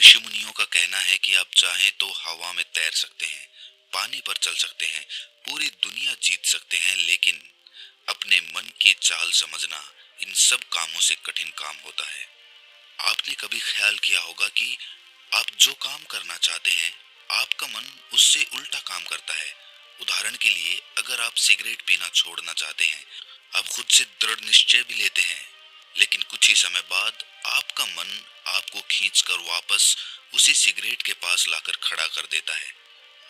ऋषि मुनियों का कहना है कि आप चाहें तो हवा में तैर सकते हैं, पानी पर चल सकते हैं, पूरी दुनिया जीत सकते हैं, लेकिन अपने मन की चाल समझना इन सब कामों से कठिन काम होता है। आपने कभी ख्याल किया होगा कि आप जो काम करना चाहते हैं, आपका मन उससे उल्टा काम करता है। उदाहरण के लिए, अगर आप सिगरेट पीना छोड़ना चाहते हैं, आप खुद से दृढ़ निश्चय भी लेते हैं, लेकिन कुछ ही समय बाद आपका मन आपको खींचकर वापस उसी सिगरेट के पास लाकर खड़ा कर देता है।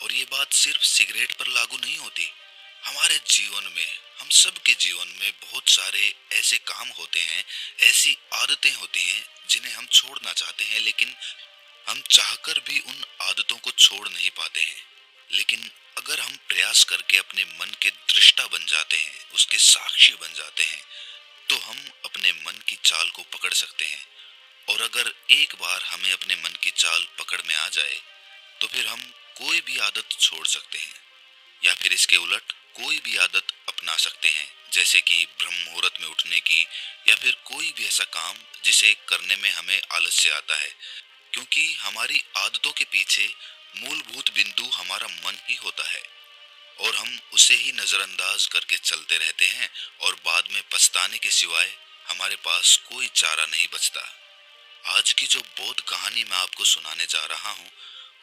और ये बात सिर्फ सिगरेट पर लागू नहीं होती। हमारे जीवन में, हम सब के जीवन में बहुत सारे ऐसे काम होते हैं, ऐसी आदतें होती हैं जिन्हें हम छोड़ना चाहते हैं, लेकिन हम चाहकर भी उन आदतों को छोड़ नहीं पाते हैं। लेकिन अगर हम प्रयास करके अपने मन के दृष्टा बन जाते हैं, उसके साक्षी बन जाते हैं, तो हम अपने मन की चाल को पकड़ सकते हैं। और अगर एक बार हमें अपने मन की चाल पकड़ में आ जाए, तो फिर हम कोई भी आदत छोड़ सकते हैं, या फिर इसके उलट कोई भी आदत अपना सकते हैं, जैसे कि ब्रह्म मुहूर्त में उठने की, या फिर कोई भी ऐसा काम जिसे करने में हमें आलस्य आता है। क्योंकि हमारी आदतों के पीछे मूलभूत बिंदु हमारा मन ही होता है, और हम उसे ही नजरअंदाज करके चलते रहते हैं, और बाद में पछताने के सिवाय हमारे पास कोई चारा नहीं बचता। आज की जो बोध कहानी मैं आपको सुनाने जा रहा हूँ,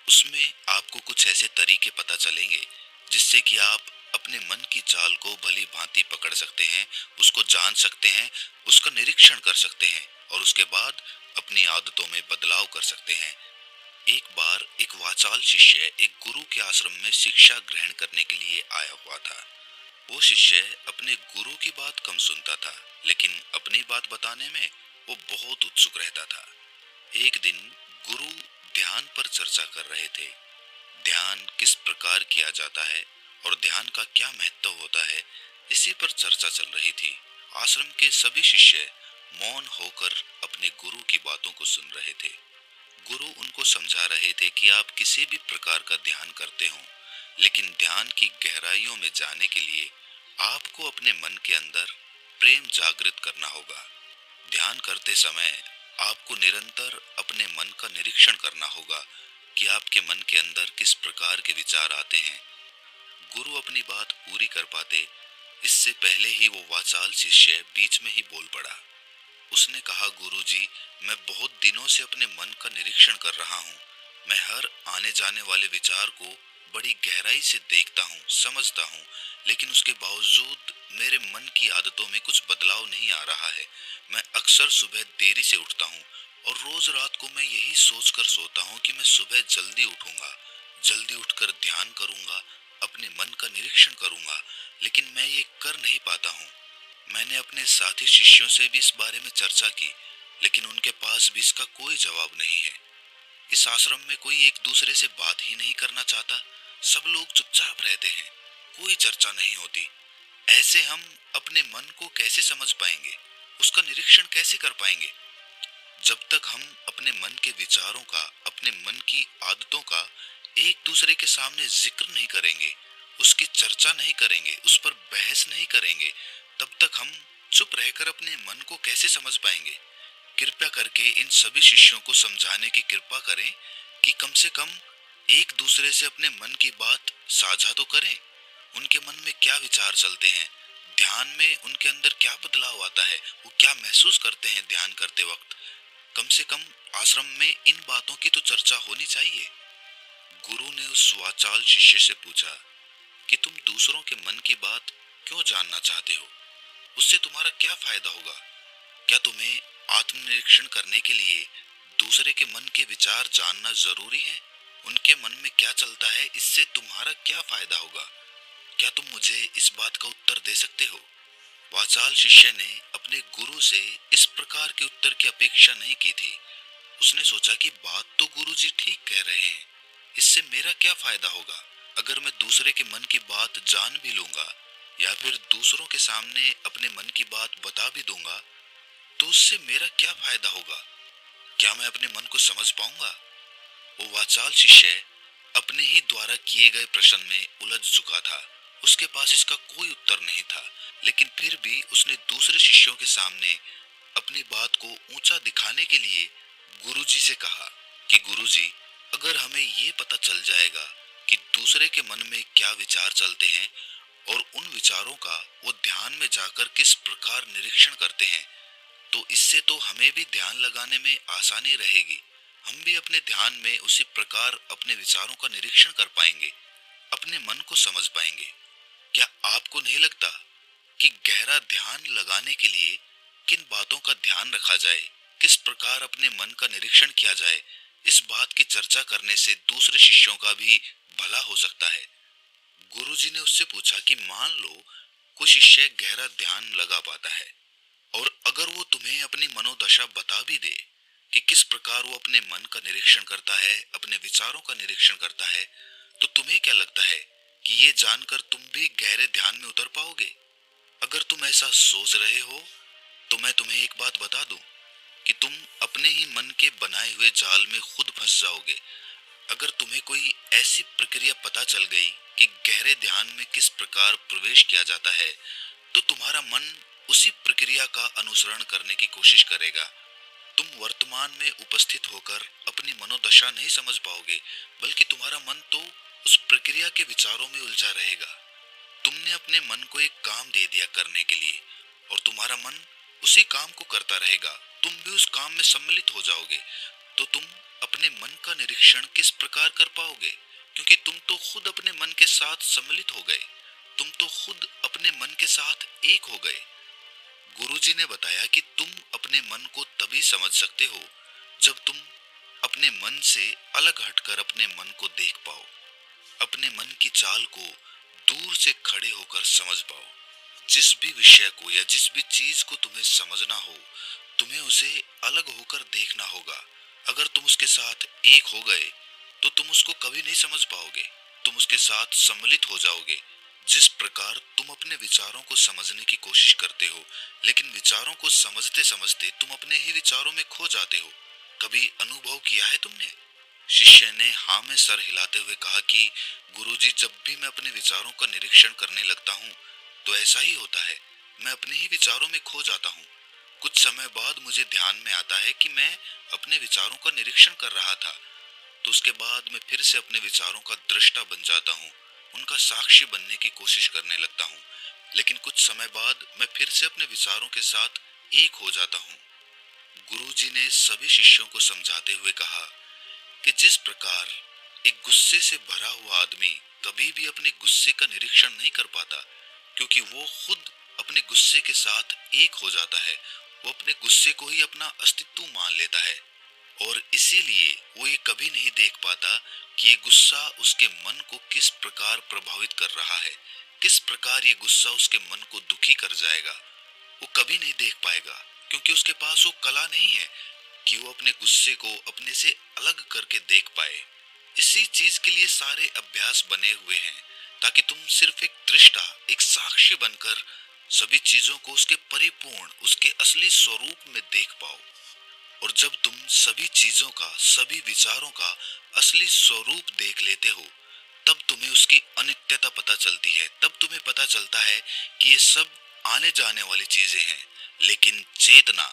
उसमें आपको कुछ ऐसे तरीके पता चलेंगे जिससे कि आप अपने मन की चाल को भली भांति पकड़ सकते हैं, उसको जान सकते हैं, उसका निरीक्षण कर सकते हैं, और उसके बाद अपनी आदतों में बदलाव कर सकते हैं। एक बार एक वाचाल शिष्य एक गुरु के आश्रम में शिक्षा ग्रहण करने के लिए आया हुआ था। वो शिष्य अपने गुरु की बात कम सुनता था, लेकिन अपनी बात बताने में वो बहुत उत्सुक रहता था। एक दिन गुरु ध्यान पर चर्चा कर रहे थे। ध्यान किस प्रकार किया जाता है और ध्यान का क्या महत्व होता है, इसी पर चर्चा चल रही थी। आश्रम के सभी शिष्य मौन होकर अपने गुरु की बातों को सुन रहे थे। गुरु उनको समझा रहे थे कि आप किसी भी प्रकार का ध्यान करते हो, लेकिन ध्यान की गहराइयों में जाने के लिए आपको अपने मन के अंदर प्रेम जागृत करना होगा। ध्यान करते समय आपको निरंतर अपने मन का निरीक्षण करना होगा कि आपके मन के अंदर किस प्रकार के विचार आते हैं। गुरु अपनी बात पूरी कर पाते, इससे पहले ही वो वाचाल शिष्य बीच में ही बोल पड़ा। उसने कहा, गुरुजी, मैं बहुत दिनों से अपने मन का निरीक्षण कर रहा हूँ। मैं हर आने जाने वाले विचार को बड़ी गहराई से देखता हूँ, समझता हूँ, लेकिन उसके बावजूद मेरे मन की आदतों में कुछ बदलाव नहीं आ रहा है। मैं अक्सर सुबह देरी से उठता हूँ, और रोज रात को मैं यही सोचकर सोता हूँ कि मैं सुबह जल्दी उठूंगा, जल्दी उठकर ध्यान करूंगा, अपने मन का निरीक्षण करूंगा, लेकिन मैं ये कर नहीं पाता हूँ। मैंने अपने साथी शिष्यों से भी इस बारे में चर्चा की, लेकिन उनके पास भी इसका कोई जवाब नहीं है। इस आश्रम में कोई एक दूसरे से बात ही नहीं करना चाहता। सब लोग चुपचाप रहते हैं, कोई चर्चा नहीं होती। ऐसे हम अपने मन को कैसे समझ पाएंगे, उसका निरीक्षण कैसे कर पाएंगे? जब तक हम अपने मन के विचारों का, अपने मन की आदतों का एक दूसरे के सामने जिक्र नहीं करेंगे, उसकी चर्चा नहीं करेंगे, उस पर बहस नहीं करेंगे, तब तक हम चुप रहकर अपने मन को कैसे समझ पाएंगे? कृपया करके इन सभी शिष्यों को समझाने की कृपा करें कि कम से कम एक दूसरे से अपने मन की बात साझा तो करें। उनके मन में क्या विचार चलते हैं, ध्यान में उनके अंदर क्या बदलाव आता है, वो क्या महसूस करते हैं ध्यान करते वक्त। कम से कम आश्रम में इन बातों की तो चर्चा होनी चाहिए। गुरु ने उस वाचाल शिष्य से पूछा कि तुम दूसरों के मन की बात क्यों जानना चाहते हो? उससे तुम्हारा क्या फायदा होगा? क्या तुम्हें आत्मनिरीक्षण करने के लिए दूसरे के मन के विचार जानना जरूरी है? उनके मन में क्या चलता है, इससे तुम्हारा क्या फायदा होगा? क्या तुम मुझे इस बात का उत्तर दे सकते हो? वाचाल शिष्य ने अपने गुरु से इस प्रकार के उत्तर की अपेक्षा नहीं की थी। उसने सोचा कि बात तो गुरुजी ठीक कह रहे हैं, इससे मेरा क्या फायदा होगा? अगर मैं दूसरे के मन की बात जान भी लूंगा, या फिर दूसरों के सामने अपने मन की बात बता भी दूंगा, तो उससे मेरा क्या फायदा होगा? क्या मैं अपने मन को समझ पाऊंगा? वो वाचाल शिष्य अपने ही द्वारा किए गए प्रश्न में उलझ चुका था। उसके पास इसका कोई उत्तर नहीं था, लेकिन फिर भी उसने दूसरे शिष्यों के सामने अपनी बात को ऊंचा दिखाने के लिए गुरुजी से कहा कि गुरुजी, अगर हमें ये पता चल जाएगा कि दूसरे के मन में क्या विचार चलते हैं और उन विचारों का वो ध्यान में जाकर किस प्रकार निरीक्षण करते हैं, तो इससे तो हमें भी ध्यान लगाने में आसानी रहेगी। हम भी अपने ध्यान में उसी प्रकार अपने विचारों का निरीक्षण कर पाएंगे, अपने मन को समझ पाएंगे। क्या आपको नहीं लगता कि गहरा ध्यान लगाने के लिए किन बातों का ध्यान रखा जाए, किस प्रकार अपने मन का निरीक्षण किया जाए, इस बात की चर्चा करने से दूसरे शिष्यों का भी भला हो सकता है। गुरुजी ने उससे पूछा कि मान लो कोई शिष्य गहरा ध्यान लगा पाता है और अगर वो तुम्हें अपनी मनोदशा बता भी दे कि किस प्रकार वो अपने मन का निरीक्षण करता है, अपने विचारों का निरीक्षण करता है, तो तुम्हें क्या लगता है कि ये जानकर तुम भी गहरे ध्यान में उतर पाओगे? अगर तुम ऐसा सोच रहे हो तो मैं तुम्हें एक बात बता दूं कि तुम अपने ही मन के बनाए हुए जाल में खुद फंस जाओगे। अगर तुम्हें कोई ऐसी प्रक्रिया पता चल गई कि गहरे ध्यान में किस प्रकार प्रवेश किया जाता है, तो तुम्हारा मन उसी प्रक्रिया का अनुसरण करने की कोशिश करेगा। तुम वर्तमान में उपस्थित होकर अपनी मनोदशा नहीं समझ पाओगे, बल्कि तुम्हारा मन तो उस प्रक्रिया के विचारों में उलझा रहेगा। तुमने अपने मन को एक काम दे दिया करने के लिए और तुम्हारा मन उसी काम को करता रहेगा। तुम भी उस काम में सम्मिलित हो जाओगे। तो तुम अपने मन का निरीक्षण किस प्रकार कर पाओगे? क्योंकि तुम तो खुद अपने मन के साथ सम्मिलित हो गए। तुम तो खुद अपने मन के साथ एक हो गए। गुरुजी ने बताया कि तुम अपने मन को तभी समझ सकते हो जब तुम अपने मन से अलग हटकर अपने मन को देख पाओ, अपने मन की चाल को दूर से खड़े होकर समझ पाओ। जिस भी विषय को या जिस भी चीज को तुम्हें समझना हो, तुम्हें उसे अलग होकर देखना होगा। अगर तुम उसके साथ एक हो गए तो तुम उसको कभी नहीं समझ पाओगे। तुम उसके साथ सम्मिलित हो जाओगे। जिस प्रकार तुम अपने विचारों को समझने की कोशिश करते हो, लेकिन विचारों को समझते समझते तुम अपने ही विचारों में खो जाते हो। कभी अनुभव किया है तुमने? शिष्य ने हाँ में सर हिलाते हुए कहा कि गुरुजी, जब भी मैं अपने विचारों का निरीक्षण करने लगता हूँ तो ऐसा ही होता है। मैं अपने ही विचारों में खो जाता हूँ। कुछ समय बाद मुझे ध्यान में आता है कि मैं अपने विचारों का निरीक्षण कर रहा था। तो उसके बाद मैं फिर से अपने विचारों का दृष्टा बन जाता हूँ, उनका साक्षी बनने की कोशिश करने लगता हूँ। लेकिन कुछ समय बाद मैं फिर से अपने विचारों के साथ एक हो जाता हूँ। गुरुजी ने सभी शिष्यों को समझाते हुए कहा कि जिस प्रकार एक गुस्से से भरा हुआ आदमी कभी भी अपने गुस्से का निरीक्षण नहीं कर पाता, क्योंकि वो खुद अपने गुस्से के साथ एक हो जाता है। वो अपने गुस्से को ही अपना अस्तित्व मान लेता है और इसीलिए वो ये कभी नहीं देख पाता कि ये गुस्सा उसके मन को किस प्रकार प्रभावित कर रहा है, किस प्रकार ये गुस्सा उसके मन को दुखी कर जाएगा। वो कभी नहीं देख पाएगा, क्योंकि उसके पास वो कला नहीं है कि वो अपने गुस्से को अपने से अलग करके देख पाए। इसी चीज के लिए सारे अभ्यास बने हुए हैं, ताकि तुम सिर्फ एक दृष्टा, एक साक्षी बनकर सभी चीजों को उसके परिपूर्ण, उसके असली स्वरूप में देख पाओ। और जब तुम सभी चीजों का, सभी विचारों का असली स्वरूप देख लेते हो, तब तुम्हें उसकी अनित्यता पता चलती है। तब तुम्हें पता चलता है कि ये सब आने जाने वाली चीजें हैं, लेकिन चेतना,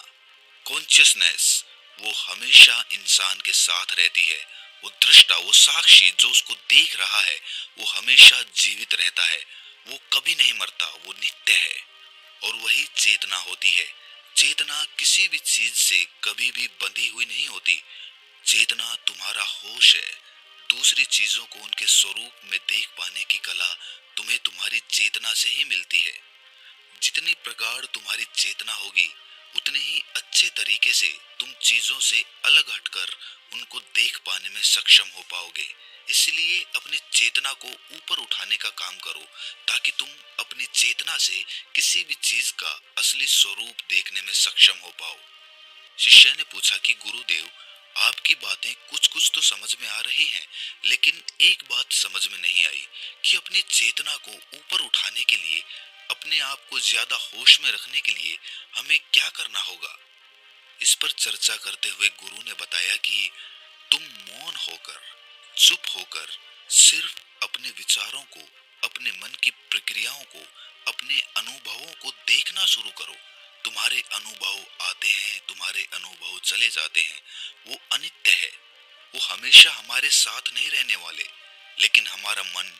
कॉन्शियसनेस, वो हमेशा इंसान के साथ रहती है। वो दृष्टा, वो साक्षी जो उसको देख रहा है, वो हमेशा जीवित रहता है। वो कभी नहीं मरता, वो नित्य है। और वही चेतना होती है। चेतना किसी भी चीज से कभी भी बंधी हुई नहीं होती। चेतना तुम्हारा होश है। दूसरी चीजों को उनके स्वरूप में देख पाने की कला तुम्हें तुम्हारी चेतना से ही मिलती है। जितनी प्रगाढ़ तुम्हारी चेतना होगी, उतने ही अच्छे तरीके से तुम चीजों से अलग हटकर उनको देख पाने में सक्षम हो पाओगे। इसलिए अपनी चेतना को ऊपर उठाने का काम करो, ताकि तुम अपनी चेतना से किसी भी चीज का असली स्वरूप देखने में सक्षम हो पाओ। शिष्य ने पूछा कि गुरुदेव, आपकी बातें कुछ कुछ तो समझ में आ रही हैं, लेकिन एक बात समझ में नहीं आई कि अपनी चेतना को ऊपर उठाने के लिए, अपने आप को ज्यादा होश में रखने के लिए हमें क्या करना होगा। इस पर चर्चा करते हुए गुरु ने बताया कि तुम मौन होकर, चुप होकर सिर्फ अपने विचारों को, अपने मन की प्रक्रियाओं को, अपने अनुभवों को देखना शुरू करो। तुम्हारे अनुभव आते हैं, तुम्हारे अनुभव चले जाते हैं। वो अनित्य है। वो हमेशा हमारे साथ नहीं रहने वाले, लेकिन हमारा मन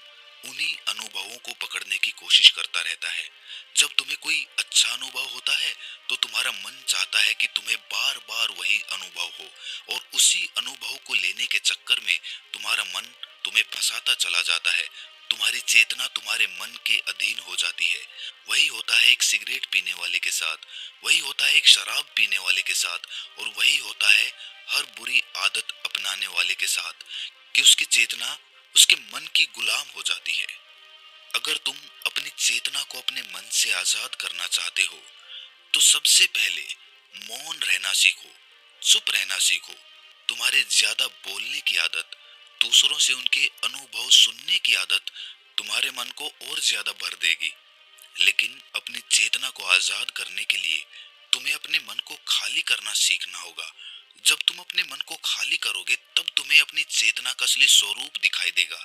उन्हीं अनुभवों को पकड़ने की कोशिश करता रहता है। जब तुम्हें कोई अच्छा अनुभव होता है तो तुम्हारा मन चाहता है कि तुम्हें बार बार वही अनुभव हो, और उसी अनुभव को लेने के चक्कर में तुम्हारा मन तुम्हें फंसाता चला जाता है। तुम्हारी चेतना तुम्हारे मन के अधीन हो जाती है। वही होता है एक सिगरेट पीने वाले के साथ, वही होता है एक शराब पीने वाले के साथ, और वही होता है हर बुरी आदत अपनाने वाले के साथ, कि उसकी चेतना उसके मन की गुलाम हो जाती है। अगर तुम अपनी चेतना को अपने मन से आजाद करना चाहते हो तो सबसे पहले मौन रहना सीखो, चुप रहना सीखो। तुम्हारे ज्यादा बोलने की आदत, दूसरों से उनके अनुभव सुनने की आदत तुम्हारे मन को और ज्यादा भर देगी। लेकिन अपनी चेतना को आजाद करने के लिए तुम्हें अपने मन को खाली करना सीखना होगा। जब तुम अपने मन को खाली करोगे तब तुम्हें अपनी चेतना का असली स्वरूप दिखाई देगा।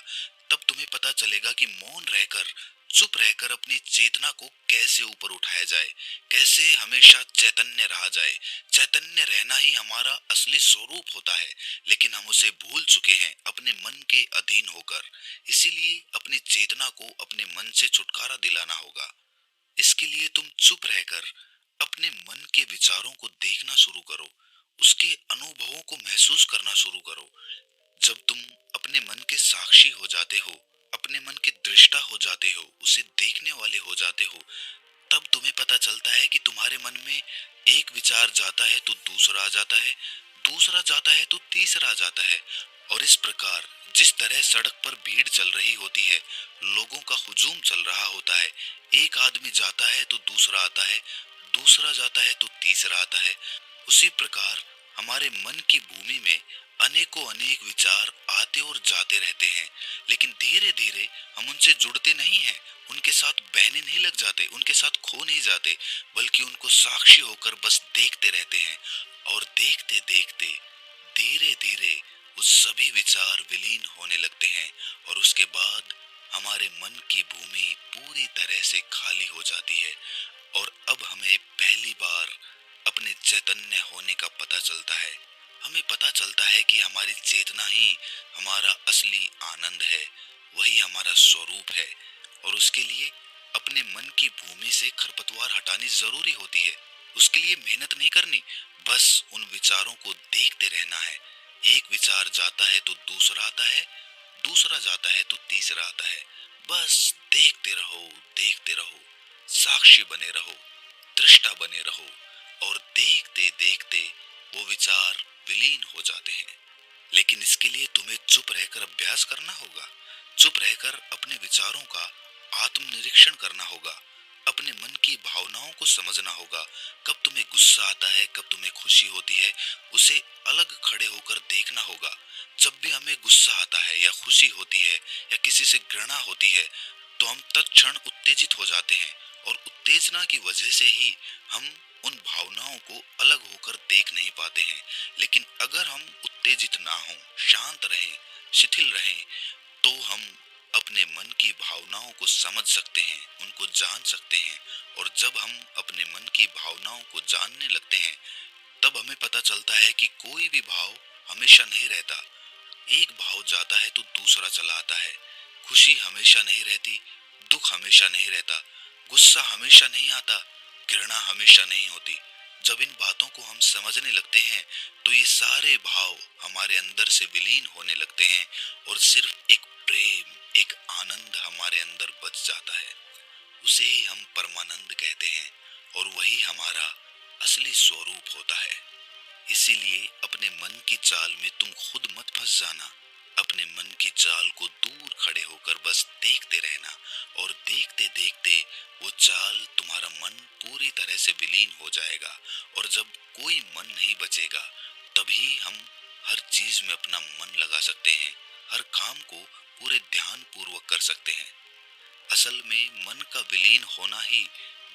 तब तुम्हें पता चलेगा कि मौन रहकर, चुप रहकर अपनी चेतना को कैसे ऊपर उठाया जाए, कैसे हमेशा चैतन्य रहा जाए। चैतन्य रहना ही हमारा असली स्वरूप होता है, लेकिन हम उसे भूल चुके हैं अपने मन के अधीन होकर। इसीलिए अपनी चेतना को अपने मन से छुटकारा दिलाना होगा। इसके लिए तुम चुप रहकर अपने मन के विचारों को देखना शुरू करो, उसके अनुभवों को महसूस करना शुरू करो। जब तुम अपने मन के साक्षी हो जाते हो, अपने मन के दृष्टा हो जाते हो, उसे देखने वाले हो जाते हो, तब तुम्हें पता चलता है कि तुम्हारे मन में एक विचार जाता है तो दूसरा आ जाता है, दूसरा जाता है तो तीसरा आ जाता है। और इस प्रकार जिस तरह सड़क पर भीड़ चल रही होती है, लोगों का हुजूम चल रहा होता है, एक आदमी जाता है तो दूसरा आता है, दूसरा जाता है तो तीसरा आता है, उसी प्रकार हमारे मन की भूमि में अनेकों अनेक विचार आते और जाते रहते हैं। लेकिन धीरे धीरे हम उनसे जुड़ते नहीं हैं, उनके साथ बहने नहीं लग जाते, उनके साथ खो नहीं जाते, बल्कि उनको साक्षी होकर बस देखते रहते हैं। और देखते देखते धीरे धीरे वो सभी विचार विलीन होने लगते हैं, और उसके बाद हमारे मन की भूमि पूरी तरह से खाली हो जाती है। और अब हमें पहली बार अपने चैतन्य होने का पता चलता है। हमें पता चलता है कि हमारी चेतना ही हमारा असली आनंद है, वही हमारा स्वरूप है। और उसके लिए अपने मन की भूमि से खरपतवार हटानी जरूरी होती है। उसके लिए मेहनत नहीं करनी, बस उन विचारों को देखते रहना है। एक विचार जाता है तो दूसरा आता है, दूसरा जाता है तो तीसरा आता है। बस देखते रहो, देखते रहो, साक्षी बने रहो, दृष्टा बने रहो, और देखते देखते वो विचार विलीन हो जाते हैं। लेकिन इसके लिए तुम्हें चुप रहकर अभ्यास करना होगा। चुप रहकर अपने विचारों का आत्मनिरीक्षण करना होगा, अपने मन की भावनाओं को समझना होगा। कब तुम्हें गुस्सा आता है, कब तुम्हें खुशी होती है, उसे अलग खड़े होकर देखना होगा। जब भी हमें गुस्सा आता है या खुशी होती है या किसी से घृणा होती है तो हम तत्क्षण उत्तेजित हो जाते हैं, और उत्तेजना की वजह से ही हम उन भावनाओं को अलग होकर देख नहीं पाते हैं। लेकिन अगर हम उत्तेजित ना हों, शांत रहें, शिथिल रहें, तो हम अपने मन की भावनाओं को समझ सकते हैं, उनको जान सकते हैं। और जब हम अपने मन की भावनाओं को जानने लगते हैं तब हमें पता चलता है कि कोई भी भाव हमेशा नहीं रहता। एक भाव जाता है तो दूसरा चला आता है। खुशी हमेशा नहीं रहती, दुख हमेशा नहीं रहता, गुस्सा हमेशा नहीं आता, घृणा हमेशा नहीं होती। जब इन बातों को हम समझने लगते हैं तो ये सारे भाव हमारे अंदर से विलीन होने लगते हैं, और सिर्फ एक प्रेम, एक आनंद हमारे अंदर बच जाता है। उसे ही हम परमानंद कहते हैं, और वही हमारा असली स्वरूप होता है। इसीलिए अपने मन की चाल में तुम खुद मत फंस जाना। अपने मन की चाल को दूर खड़े होकर बस देखते रहना, और देखते देखते वो चाल, तुम्हारा मन पूरी तरह से विलीन हो जाएगा। और जब कोई मन नहीं बचेगा तभी हम हर चीज में अपना मन लगा सकते हैं, हर काम को पूरे ध्यान पूर्वक कर सकते हैं। असल में मन का विलीन होना ही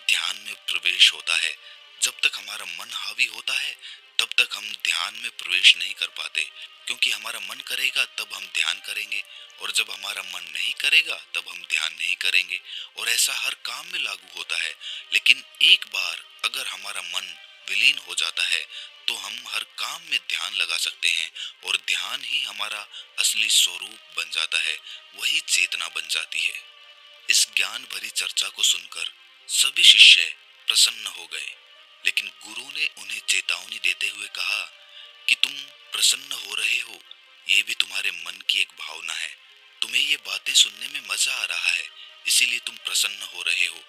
ध्यान में प्रवेश होता है। जब तक हमारा मन हावी होता है तब तक हम ध्यान में प्रवेश नहीं कर पाते, क्योंकि हमारा मन करेगा तब हम ध्यान करेंगे, और जब हमारा मन नहीं करेगा तब हम ध्यान नहीं करेंगे। और ऐसा हर काम में लागू होता है। लेकिन एक बार अगर हमारा मन विलीन हो जाता है तो हम हर काम में ध्यान लगा सकते हैं और ध्यान ही हमारा असली स्वरूप बन जाता है, वही चेतना बन जाती है। इस ज्ञान भरी चर्चा को सुनकर सभी शिष्य प्रसन्न हो गए, लेकिन गुरु ने उन्हें चेतावनी देते हुए कहा कि तुम प्रसन्न हो रहे हो, ये भी तुम्हारे मन की एक भावना है। तुम्हें ये बातें सुनने में मजा आ रहा है, इसीलिए तुम प्रसन्न हो रहे हो,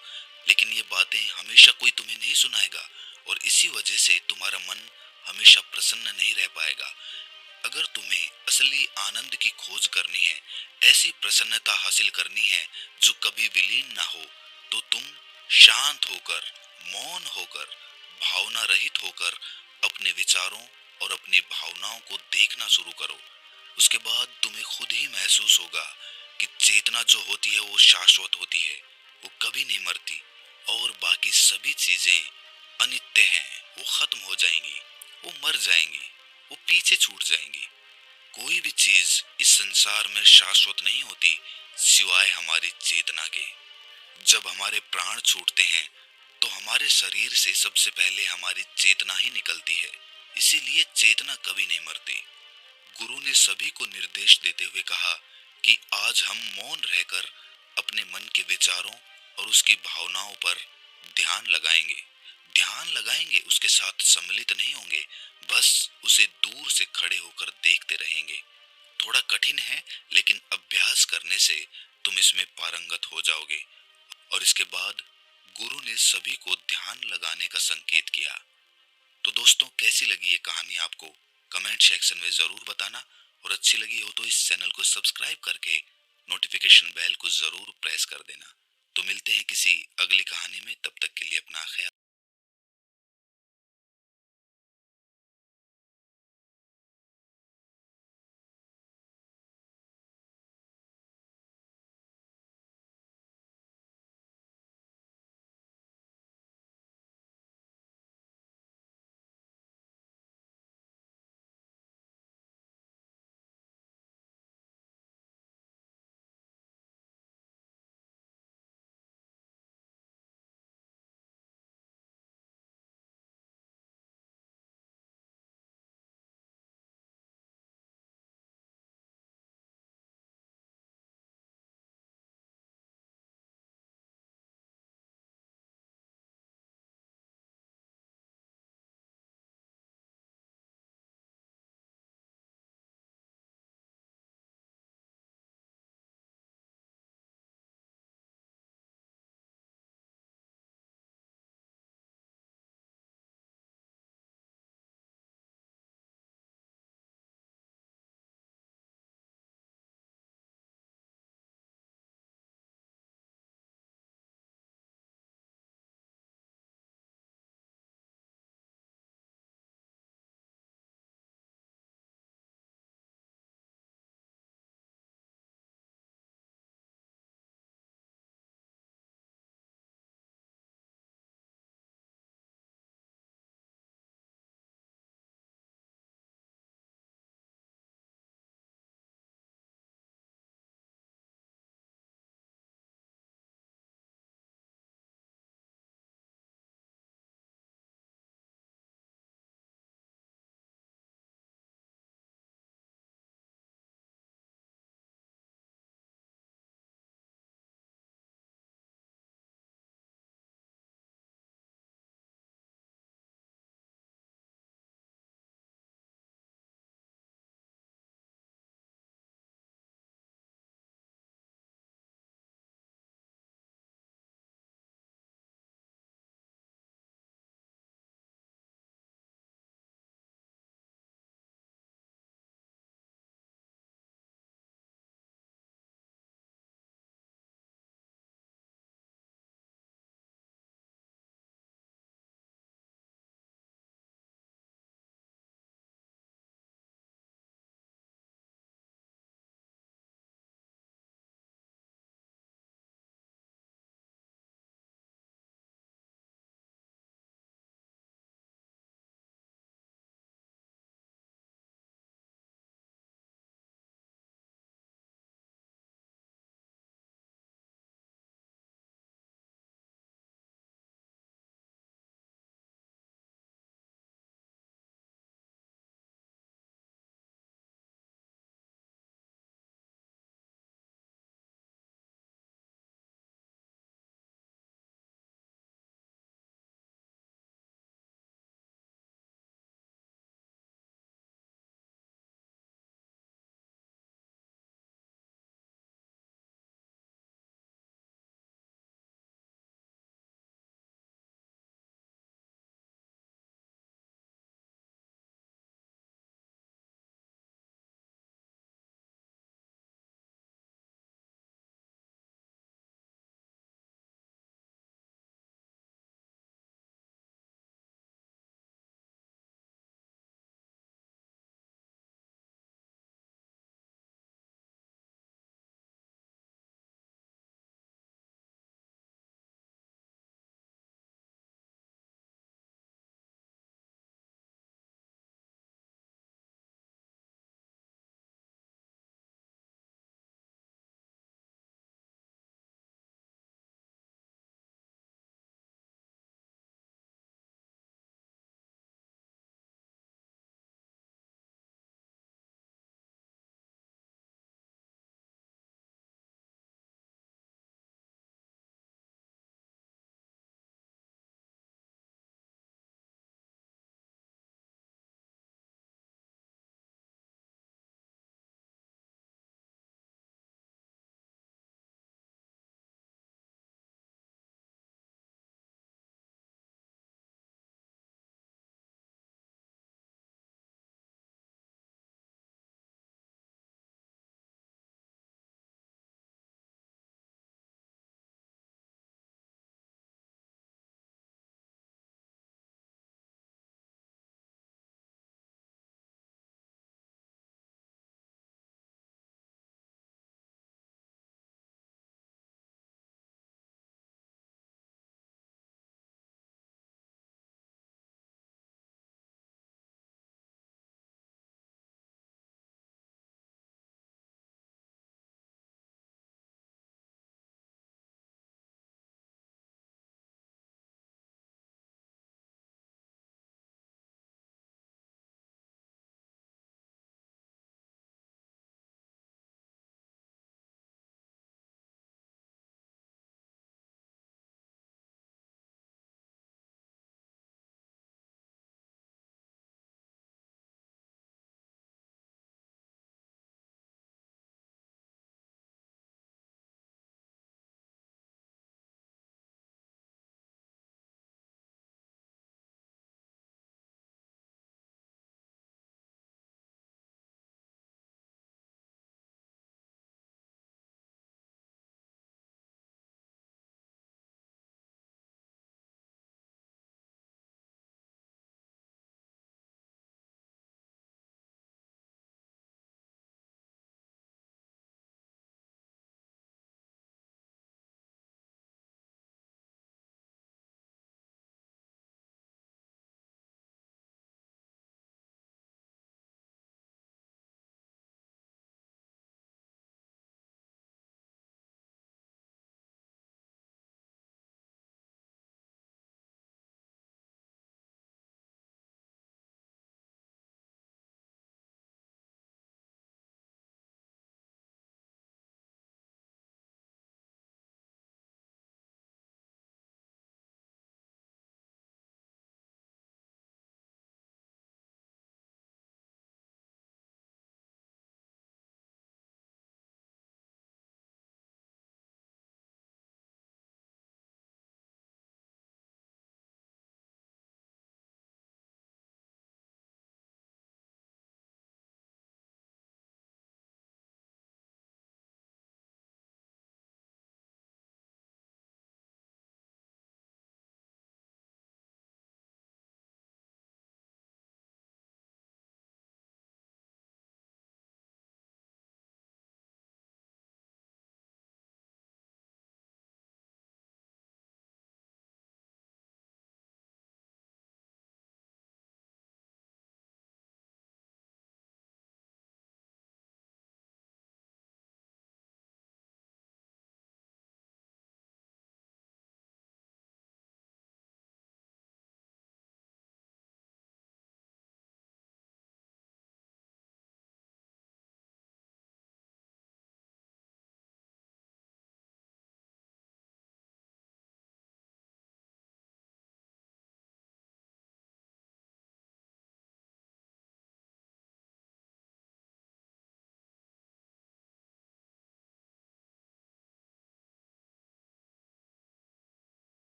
लेकिन ये बातें हमेशा कोई तुम्हें नहीं सुनाएगा और इसी वजह से तुम्हारा मन हमेशा प्रसन्न नहीं रह पाएगा। अगर तुम्हें असली आनंद की खोज करनी है, ऐसी प्रसन्नता हासिल करनी है जो कभी विलीन ना हो, तो तुम शांत होकर, मौन होकर, भावना रहित होकर अपने विचारों और अपनी भावनाओं को देखना शुरू करो। उसके बाद तुम्हें खुद ही महसूस होगा कि चेतना जो होती है वो शाश्वत होती है, वो कभी नहीं मरती और बाकी सभी चीजें अनित्य हैं, वो खत्म हो जाएंगी, वो मर जाएंगी, वो पीछे छूट जाएंगी। कोई भी चीज इस संसार में शाश्वत नहीं होती सिवाय हमारी चेतना के। जब हमारे प्राण छूटते हैं तो हमारे शरीर से सबसे पहले हमारी चेतना ही निकलती है, इसीलिए चेतना कभी नहीं मरती। गुरु ने सभी को निर्देश देते हुए कहा कि आज हम मौन रहकर अपने मन के विचारों और उसकी भावनाओं पर ध्यान लगाएंगे। ध्यान लगाएंगे, उसके साथ सम्मिलित नहीं होंगे, बस उसे दूर से खड़े होकर देखते रहेंगे। थोड़ा कठिन है, लेकिन अभ्यास करने से तुम इसमें पारंगत हो जाओगे। और इसके बाद गुरु ने सभी को ध्यान लगाने का संकेत किया। तो दोस्तों, कैसी लगी ये कहानी आपको? कमेंट सेक्शन में जरूर बताना, और अच्छी लगी हो तो इस चैनल को सब्सक्राइब करके नोटिफिकेशन बेल को जरूर प्रेस कर देना। तो मिलते हैं किसी अगली कहानी में, तब तक के लिए अपना ख्याल